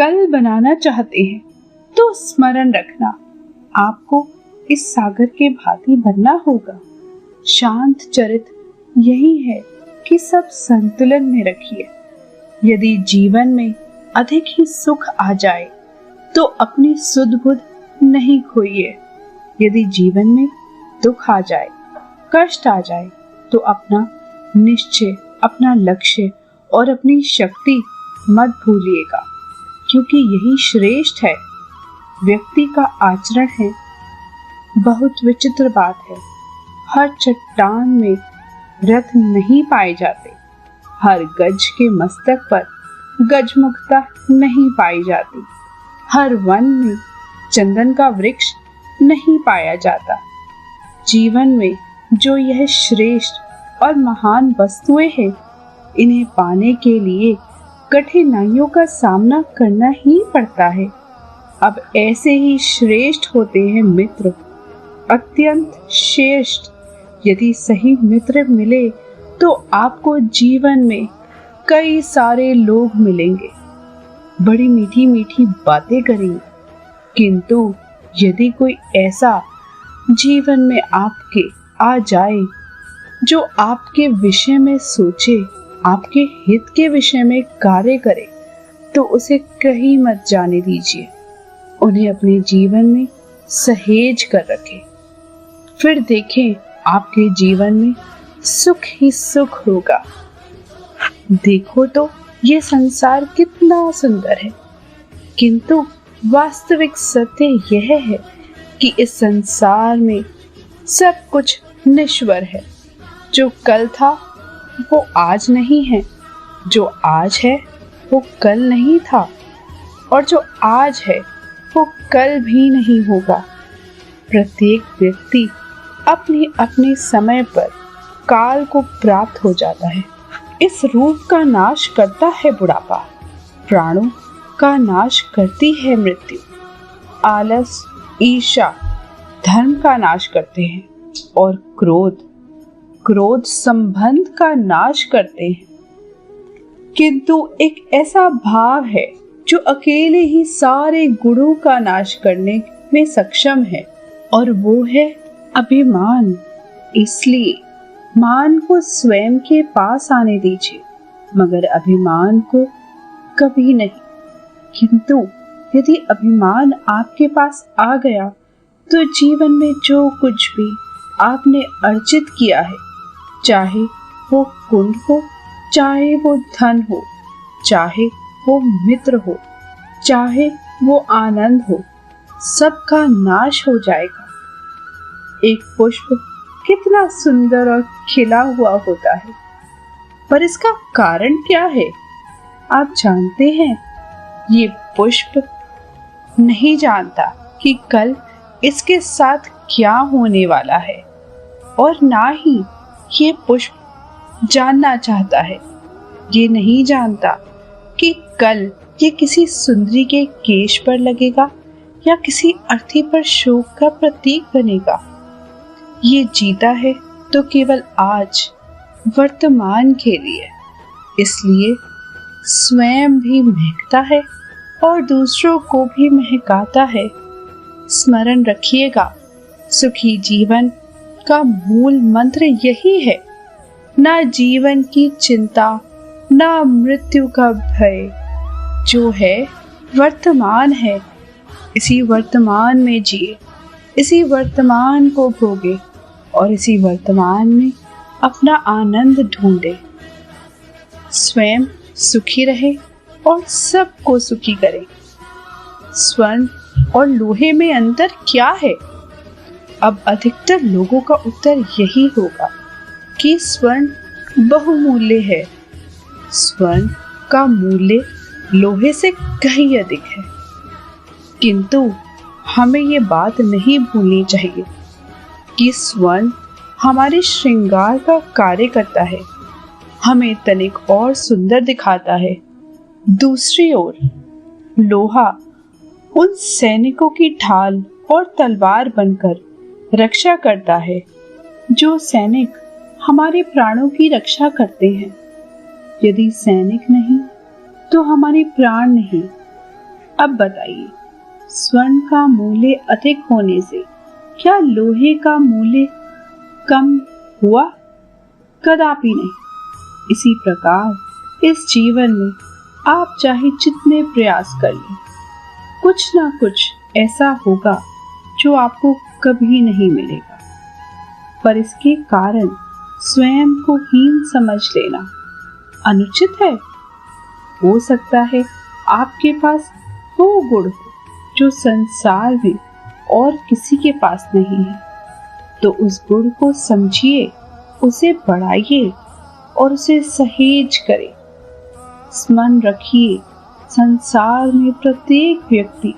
कल बनाना चाहते हैं तो स्मरण रखना, आपको इस सागर के भांति बनना होगा। शांत चरित यही है कि सब संतुलन में रखिए। यदि जीवन में अधिक ही सुख आ जाए तो अपनी सुध बुध नहीं खोइए। यदि जीवन में दुख आ जाए, कष्ट आ जाए, तो अपना निश्चय, अपना लक्ष्य और अपनी शक्ति मत भूलिएगा, क्योंकि यही श्रेष्ठ है। व्यक्ति का आचरण है। बहुत विचित्र बात है, हर चट्टान में रत्न नहीं पाए जाते, हर गज के मस्तक पर गजमुखता नहीं पाई जाती, हर वन में चंदन का वृक्ष नहीं पाया जाता। जीवन में जो यह श्रेष्ठ और महान वस्तुएं हैं, इन्हें पाने के लिए कठिनाइयों का सामना करना ही पड़ता है। अब ऐसे ही श्रेष्ठ होते हैं मित्र, अत्यंत श्रेष्ठ। यदि सही मित्र मिले तो आपको जीवन में कई सारे लोग मिलेंगे, बड़ी मीठी मीठी बातें करेंगे, किंतु यदि कोई ऐसा जीवन में आपके आ जाए जो आपके विषय में सोचे, आपके हित के विषय में कार्य करे, तो उसे कहीं मत जाने दीजिए। उन्हें अपने जीवन में सहेज कर रखें। फिर देखें आपके जीवन में सुख ही सुख होगा। देखो तो ये संसार कितना सुंदर है, किंतु वास्तविक सत्य यह है कि इस संसार में सब कुछ नश्वर है। जो कल था वो आज नहीं है, जो आज है वो कल नहीं था, और जो आज है वो कल भी नहीं होगा। प्रत्येक व्यक्ति अपने अपने समय पर काल को प्राप्त हो जाता है। इस रूप का नाश करता है बुढ़ापा, प्राणों का नाश करती है मृत्यु। आलस, ईर्ष्या धर्म का नाश करते हैं, और क्रोध संबंध का नाश करते हैं। किंतु एक ऐसा भाव है जो अकेले ही सारे गुणों का नाश करने में सक्षम है, और वो है अभिमान। इसलिए मान को स्वयं के पास आने दीजिए, मगर अभिमान को कभी नहीं। किंतु यदि अभिमान आपके पास आ गया तो जीवन में जो कुछ भी आपने अर्जित किया है, चाहे वो कुंड हो, चाहे वो धन हो, चाहे वो मित्र हो, चाहे वो आनंद हो, सबका नाश हो जाएगा। एक पुष्प कितना सुंदर और खिला हुआ होता है, पर इसका कारण क्या है आप जानते हैं? ये पुष्प नहीं जानता कि कल इसके साथ क्या होने वाला है, और ना ही ये पुष्प जानना चाहता है। ये नहीं जानता कि कल ये किसी सुंदरी के केश पर लगेगा या किसी अर्थी पर शोक का प्रतीक बनेगा। ये जीता है तो केवल आज, वर्तमान के लिए। इसलिए स्वयं भी महकता है और दूसरों को भी महकाता है। स्मरण रखिएगा, सुखी जीवन का मूल मंत्र यही है। ना जीवन की चिंता, ना मृत्यु का भय। जो है वर्तमान है, इसी वर्तमान में जिए, इसी वर्तमान को भोगे, और इसी वर्तमान में अपना आनंद ढूंढे। स्वयं सुखी रहे और सबको सुखी करे। स्वर्ण और लोहे में अंतर क्या है? अब अधिकतर लोगों का उत्तर यही होगा कि स्वर्ण बहुमूल्य है। स्वर्ण का मूल्य लोहे से कहीं अधिक है। किंतु हमें ये बात नहीं भूलनी चाहिए कि स्वर्ण हमारे श्रृंगार का कार्य करता है, हमें तनिक और सुंदर दिखाता है। दूसरी ओर लोहा उन सैनिकों की ढाल और तलवार बनकर रक्षा करता है, जो सैनिक हमारे प्राणों की रक्षा करते हैं। यदि सैनिक नहीं तो हमारे प्राण नहीं, अब बताइए, स्वर्ण का मूल्य अधिक होने से क्या लोहे का मूल्य कम हुआ? कदापि नहीं। इसी प्रकार इस जीवन में आप चाहे जितने प्रयास कर लें, कुछ ना कुछ ऐसा होगा जो आपको कभी नहीं मिलेगा। पर इसके कारण स्वयं को हीन समझ लेना अनुचित है। हो सकता है आपके पास वो गुण हो जो संसार में और किसी के पास नहीं है, तो उस गुण को समझिए, उसे बढ़ाइए और उसे सहेज करें। स्मरण रखिए, संसार में प्रत्येक व्यक्ति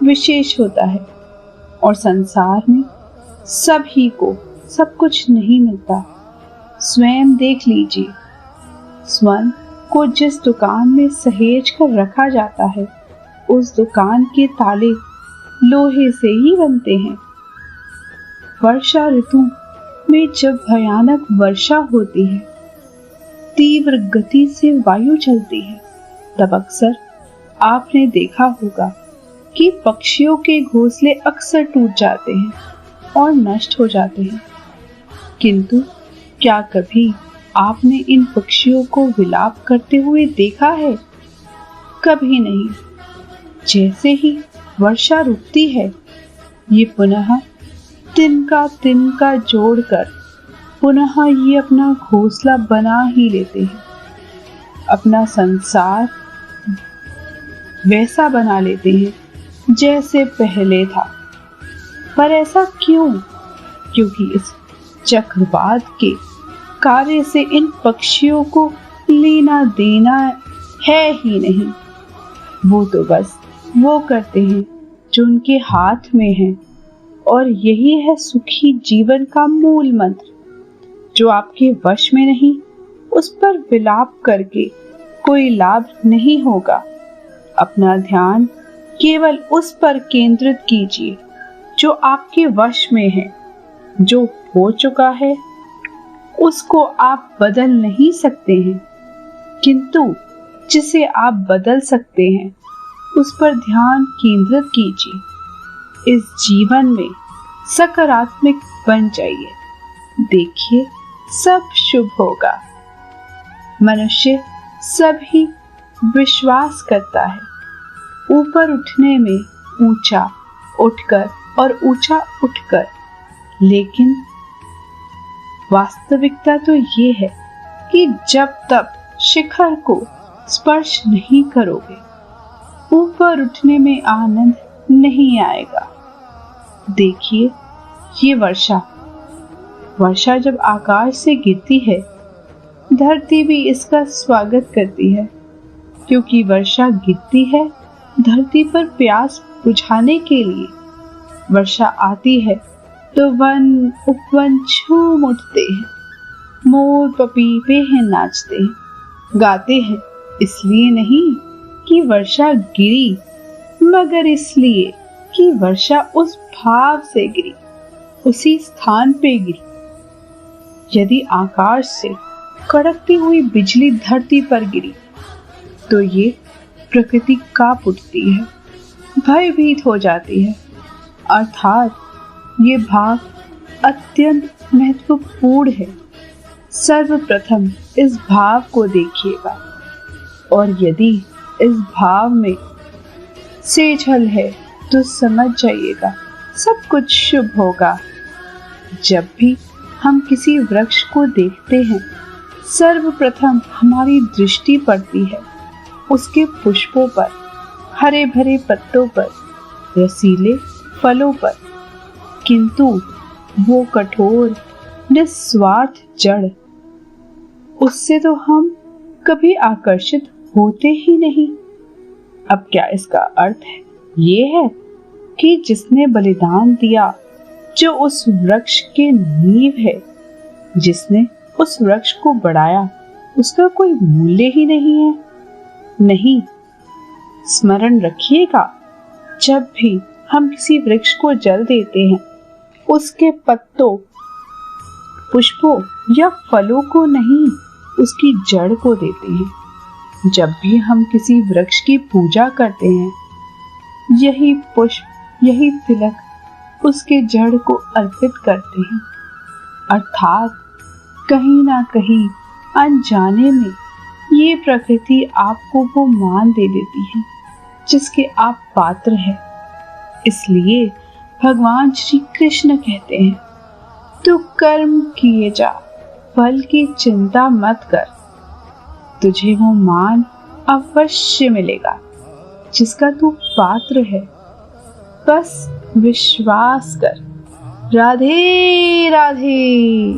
विशेष होता है और संसार में सभी को सब कुछ नहीं मिलता। स्वयं देख लीजिए, स्वर्ण को जिस दुकान में सहेज कर रखा जाता है, उस दुकान के ताले लोहे से ही बनते हैं। वर्षा ऋतु में जब भयानक वर्षा होती है, तीव्र गति से वायु चलती है, तब अक्सर आपने देखा होगा कि पक्षियों के घोंसले अक्सर टूट जाते हैं और नष्ट हो जाते हैं। किंतु क्या कभी आपने इन पक्षियों को विलाप करते हुए देखा है? कभी नहीं। जैसे ही वर्षा रुकती है, ये पुनः तिनका जोड़कर पुनः ये अपना घोंसला बना ही लेते हैं, अपना संसार वैसा बना लेते हैं जैसे पहले था। पर ऐसा क्यों? क्योंकि इस चक्रवात के कार्य से इन पक्षियों को लेना देना है ही नहीं। वो तो बस वो करते हैं जो उनके हाथ में है, और यही है सुखी जीवन का मूल मंत्र। जो आपके वश में नहीं, उस पर विलाप करके कोई लाभ नहीं होगा। अपना ध्यान केवल उस पर केंद्रित कीजिए जो आपके वश में है। जो हो चुका है उसको आप बदल नहीं सकते हैं, किंतु जिसे आप बदल सकते हैं उस पर ध्यान केंद्रित कीजिए। इस जीवन में सकारात्मक बन जाइए, देखिए सब शुभ होगा। मनुष्य सभी विश्वास करता है ऊपर उठने में, ऊंचा उठकर और ऊंचा उठकर, लेकिन वास्तविकता तो ये है कि जब तक शिखर को स्पर्श नहीं करोगे, ऊपर उठने में आनंद नहीं आएगा। देखिए ये वर्षा जब आकाश से गिरती है, धरती भी इसका स्वागत करती है, क्योंकि वर्षा गिरती है धरती पर प्यास बुझाने के लिए। वर्षा आती है तो वन उपवन झूम उठते हैं, मोर पपीहे हैं नाचते हैं, गाते हैं, इसलिए नहीं कि वर्षा गिरी, मगर इसलिए कि वर्षा उस भाव से गिरी, उसी स्थान पे गिरी। यदि आकाश से कड़कती हुई बिजली धरती पर गिरी तो ये प्रकृति कांप उठती है, भयभीत हो जाती है। अर्थात ये भाव अत्यंत महत्वपूर्ण है। सर्वप्रथम इस भाव को देखिएगा, और यदि इस भाव में सेजल है तो समझ जाइएगा सब कुछ शुभ होगा। जब भी हम किसी वृक्ष को देखते हैं, सर्वप्रथम हमारी दृष्टि पड़ती है उसके पुष्पों पर, हरे भरे पत्तों पर, रसीले फलों पर, किंतु वो कठोर निस्वार्थ जड़, उससे तो हम कभी आकर्षित होते ही नहीं। अब क्या इसका अर्थ है? ये है कि जिसने बलिदान दिया, जो उस वृक्ष के नींव है, जिसने उस वृक्ष को बढ़ाया, उसका कोई मूल्य ही नहीं है। नहीं, स्मरण रखिएगा, जब भी हम किसी वृक्ष को जल देते हैं, उसके पत्तों, पुष्पों या फलों को नहीं, उसकी जड़ को देते हैं। जब भी हम किसी वृक्ष की पूजा करते हैं, यही पुष्प, यही तिलक उसके जड़ को अर्पित करते हैं। अर्थात कहीं ना कहीं अनजाने में ये प्रकृति आपको वो मान दे देती है जिसके आप पात्र हैं। इसलिए भगवान श्री कृष्ण कहते हैं, तू कर्म किए जा, फल की चिंता मत कर, तुझे वो मान अवश्य मिलेगा जिसका तू पात्र है। बस विश्वास कर। राधे राधे।